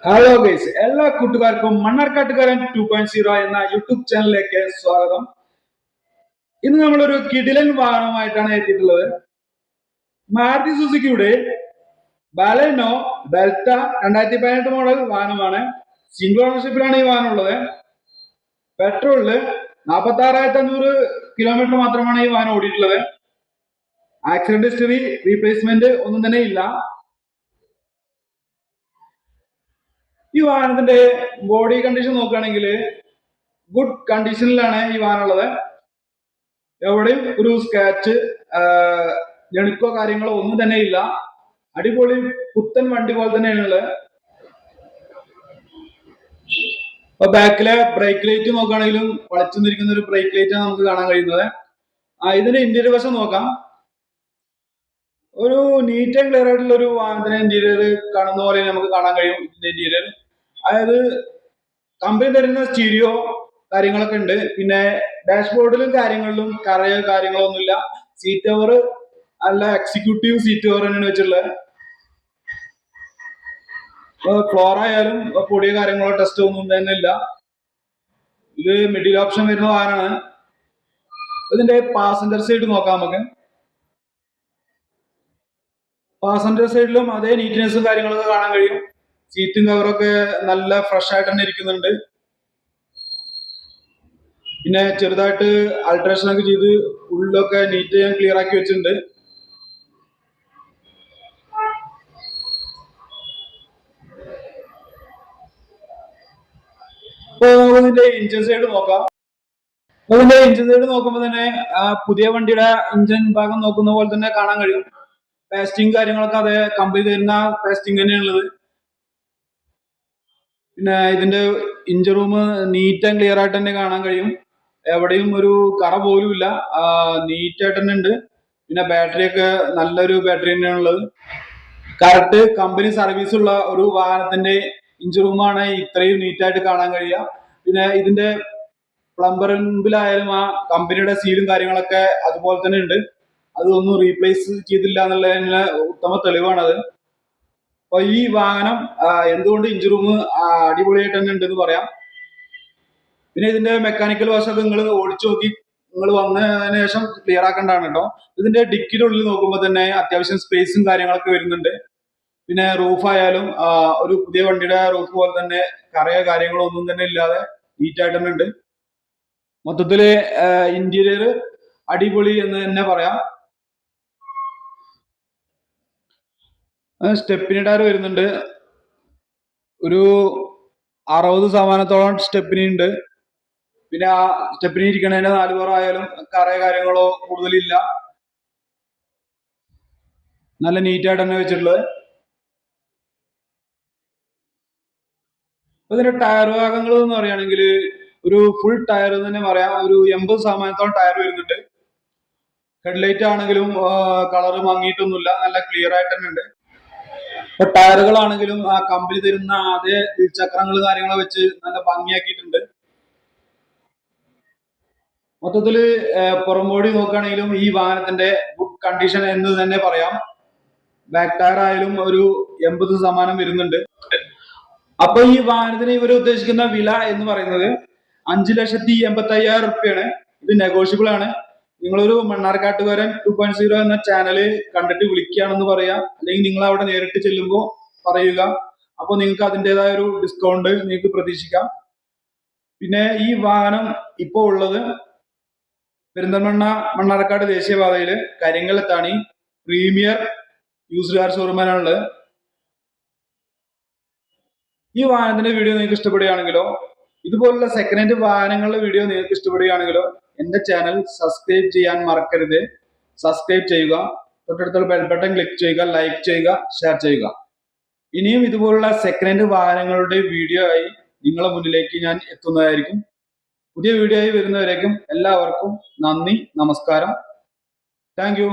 Hello guys, എല്ലാ കൂട്ടുകാർക്കും മണ്ണാർക്കാട്ടുകാരൻ 2.0 എന്ന യൂട്യൂബ് ചാനലിലേക്ക് സ്വാഗതം. ഇന്ന് നമ്മളൊരു കിടിലൻ വാഹനമായിട്ടാണ് എത്തിയിട്ടുള്ളത്. മാരുതി സുസുക്കിയുടെ ബാലെനോ ഡെൽറ്റ 2018 മോഡൽ വാഹനമാണ്. സിംഗിൾ ഓണർഷിപ്പിലാണ് ഈ വാഹനം ഉള്ളത്. പെട്രോളില് 46,500 കിലോമീറ്റർ മാത്രമാണ് ഈ വാഹനം ഓടിയിട്ടുള്ളത്. ആക്സിഡന്റ് ഹിസ്റ്ററി, റീപ്ലേസ്മെന്റ് ഒന്നും തന്നെ ഇല്ല. ഈ വാഹനത്തിന്റെ ബോഡി കണ്ടീഷൻ നോക്കുകയാണെങ്കിൽ ഗുഡ് കണ്ടീഷനിലാണ് ഈ വാഹനം ഉള്ളത്. എവിടെയും ഒരു സ്ക്രാച്ച്, ഞെടുക്കോ കാര്യങ്ങളോ ഒന്നും തന്നെ ഇല്ല. അടിപൊളി പുത്തൻ വണ്ടി പോലെ തന്നെയാണുള്ളത്. ഇപ്പൊ ബാക്കിലെ ബ്രേക്ക് ലൈറ്റ് നോക്കുകയാണെങ്കിലും വളച്ചു നിൽക്കുന്ന ഒരു ബ്രേക്ക് ലൈറ്റ് ആണ് നമുക്ക് കാണാൻ കഴിയുന്നത്. ഇതിന്റെ ഇന്റീരിയർ വശം നോക്കാം. ഒരു നീറ്റ് ആൻഡ് ക്ലിയർ ആയിട്ടുള്ള ഒരു വാഹനത്തിന്റെ ഇന്റീരിയർ കാണുന്ന പോലെ നമുക്ക് കാണാൻ കഴിയും. ഇതിന്റെ ഇന്റീരിയർ അതായത് കമ്പനി തരുന്ന സ്റ്റീരിയോ കാര്യങ്ങളൊക്കെ ഉണ്ട്. പിന്നെ ഡാഷ്ബോർഡിലും കാര്യങ്ങളിലും കറയോ കാര്യങ്ങളോ ഒന്നുമില്ല. സീറ്റ് കവർ അല്ല, എക്സിക്യൂട്ടീവ് സീറ്റ് കവർ തന്നെയാണ് വെച്ചിട്ടുള്ളത്. ഫ്ലോർ ആയാലും പൊടിയോ കാര്യങ്ങളോ ടെസ്റ്റ് ഒന്നും തന്നെ ഇല്ല. ഇത് മിഡിൽ ഓപ്ഷൻ വരുന്ന വാഹനമാണ്. ഇതിന്റെ പാസഞ്ചർ സൈഡ് നോക്കാം നമുക്ക്. പാസഞ്ചർ സൈഡിലും അതേ നീറ്റ്നെസ്സും കാര്യങ്ങളൊക്കെ കാണാൻ കഴിയും. സീറ്റും കവറൊക്കെ നല്ല ഫ്രഷ് ആയിട്ട് തന്നെ ഇരിക്കുന്നുണ്ട്. പിന്നെ ചെറുതായിട്ട് ആൾട്രേഷൻ ഒക്കെ ചെയ്ത് ഉള്ളിലൊക്കെ നീറ്റ് ക്ലിയർ ആക്കി വെച്ചിട്ടുണ്ട്. ഇപ്പൊ ഇതിന്റെ ഇഞ്ചൻ സൈഡ് നോക്കാം. ഇതിന്റെ ഇഞ്ചൻ സൈഡ് നോക്കുമ്പോൾ തന്നെ പുതിയ വണ്ടിയുടെ ഇഞ്ചൻ ഭാഗം നോക്കുന്ന പോലെ തന്നെ കാണാൻ കഴിയും. പേസ്റ്റിംഗ് കാര്യങ്ങളൊക്കെ അതേ കമ്പനി തരുന്ന പേസ്റ്റിംഗ് തന്നെയാണുള്ളത്. പിന്നെ ഇതിന്റെ ഇഞ്ചൻ റൂം നീറ്റ് ആൻഡ് ക്ലിയർ ആയിട്ട് തന്നെ കാണാൻ കഴിയും. എവിടെയും ഒരു കറ പോലും ഇല്ല, നീറ്റ് ആയിട്ട് തന്നെ ഉണ്ട്. പിന്നെ ബാറ്ററി ഒക്കെ നല്ലൊരു ബാറ്ററി തന്നെയാണുള്ളത്. കറക്റ്റ് കമ്പനി സർവീസ് ഉള്ള ഒരു വാഹനത്തിന്റെ ഇഞ്ചൻ റൂമാണ് ഇത്രയും നീറ്റായിട്ട് കാണാൻ കഴിയുക. പിന്നെ ഇതിന്റെ പ്ലംബറിലായാലും ആ കമ്പനിയുടെ സീലും കാര്യങ്ങളൊക്കെ അതുപോലെ തന്നെ ഉണ്ട്. അതൊന്നും റീപ്ലേസ് ചെയ്തില്ല എന്നുള്ളതിന് ഉത്തമ തെളിവാണത്. അപ്പൊ ഈ വാഹനം എന്തുകൊണ്ട് ഇഞ്ചൻ റൂം അടിപൊളിയായിട്ട് തന്നെ ഉണ്ടെന്ന് പറയാം. പിന്നെ ഇതിന്റെ മെക്കാനിക്കൽ വശമൊക്കെ നിങ്ങൾ ഓടിച്ചു നോക്കി നിങ്ങൾ വന്നതിന് ശേഷം ക്ലിയർ ആക്കേണ്ടതാണ് കേട്ടോ. ഇതിന്റെ ഡിക്കിയുടെ ഉള്ളിൽ നോക്കുമ്പോൾ തന്നെ അത്യാവശ്യം സ്പേസും കാര്യങ്ങളൊക്കെ വരുന്നുണ്ട്. പിന്നെ റൂഫ് ആയാലും ഒരു പുതിയ വണ്ടിയുടെ റൂഫ് പോലെ തന്നെ കറയോ കാര്യങ്ങളോ ഒന്നും തന്നെ ഇല്ലാതെ നീറ്റായിട്ട് തന്നെ ഉണ്ട്. മൊത്തത്തില് ഇന്റീരിയർ അടിപൊളി എന്ന് തന്നെ പറയാം. സ്റ്റെപ്പിനി ടയർ വരുന്നുണ്ട്. ഒരു 60% സ്റ്റെപ്പിനി ഉണ്ട്. പിന്നെ ആ സ്റ്റെപ്പിനി ഇരിക്കണതിന്റെ 4 പുറമായാലും കറയോ കാര്യങ്ങളോ കൂടുതലില്ല. നല്ല നീറ്റായിട്ട് തന്നെ വെച്ചിട്ടുള്ളത്. ഇതിന്റെ ടയർ ഭാഗങ്ങൾ എന്ന് പറയുകയാണെങ്കിൽ ഒരു ഫുൾ ടയർ എന്ന് തന്നെ പറയാം. ഒരു 80% ടയർ വരുന്നുണ്ട്. ഹെഡ്ലൈറ്റ് ആണെങ്കിലും കളർ മങ്ങിയിട്ടൊന്നുമില്ല, നല്ല ക്ലിയർ ആയിട്ട് തന്നെ ഉണ്ട്. ഇപ്പൊ ടയറുകളാണെങ്കിലും ആ കമ്പനി തരുന്ന അതേ ചക്രങ്ങൾ കാര്യങ്ങൾ വെച്ച് നല്ല ഭംഗിയാക്കിയിട്ടുണ്ട്. മൊത്തത്തില് പുറംബോഡി നോക്കുകയാണെങ്കിലും ഈ വാഹനത്തിന്റെ ഗുഡ് കണ്ടീഷൻ എന്ന് തന്നെ പറയാം. ബാക്ക് ടയർ ആയാലും ഒരു 80% വരുന്നുണ്ട്. അപ്പൊ ഈ വാഹനത്തിന് ഇവർ ഉദ്ദേശിക്കുന്ന വില എന്ന് പറയുന്നത് 5,85,000 റുപ്യാണ്. ഇത് നെഗോഷ്യബിൾ ആണ്. നിങ്ങളൊരു മണ്ണാർക്കാട്ടുകാരൻ 2.0 എന്ന ചാനല് കണ്ടിട്ട് വിളിക്കുകയാണെന്ന് പറയാം, അല്ലെങ്കിൽ നിങ്ങൾ അവിടെ നേരിട്ട് ചെല്ലുമ്പോൾ പറയുക. അപ്പോൾ നിങ്ങൾക്ക് അതിൻ്റെതായ ഒരു ഡിസ്കൗണ്ട് നിങ്ങൾക്ക് പ്രതീക്ഷിക്കാം. പിന്നെ ഈ വാഹനം ഇപ്പോൾ ഉള്ളത് പെരിന്തൽമണ്ണ മണ്ണാർക്കാട് ദേശീയപാതയില് കരിങ്കലത്താണി പ്രീമിയർ യൂസ്ഡ് കാർ ഷോറൂമിലാണുള്ളത്. ഈ വാഹനത്തിന്റെ വീഡിയോ നിങ്ങൾക്ക് ഇഷ്ടപ്പെടുകയാണെങ്കിലോ ഇതുപോലുള്ള സെക്കൻഡ് ഹാൻഡ് വാഹനങ്ങളുടെ വീഡിയോ നിങ്ങൾക്ക് ഇഷ്ടപ്പെടുകയാണെങ്കിലോ എന്റെ ചാനൽ സബ്സ്ക്രൈബ് ചെയ്യാൻ മറക്കരുത്. സബ്സ്ക്രൈബ് ചെയ്യുക, തൊട്ടടുത്തുള്ള ബെൽ ബട്ടൺ ക്ലിക്ക് ചെയ്യുക, ലൈക്ക് ചെയ്യുക, ഷെയർ ചെയ്യുക. ഇനിയും ഇതുപോലുള്ള സെക്കൻഡ് ഹാൻഡ് വാഹനങ്ങളുടെ വീഡിയോ ആയി നിങ്ങളുടെ മുന്നിലേക്ക് ഞാൻ എത്തുന്നതായിരിക്കും. പുതിയ വീഡിയോ ആയി വരുന്നവരേക്കും എല്ലാവർക്കും നന്ദി, നമസ്കാരം. Thank you.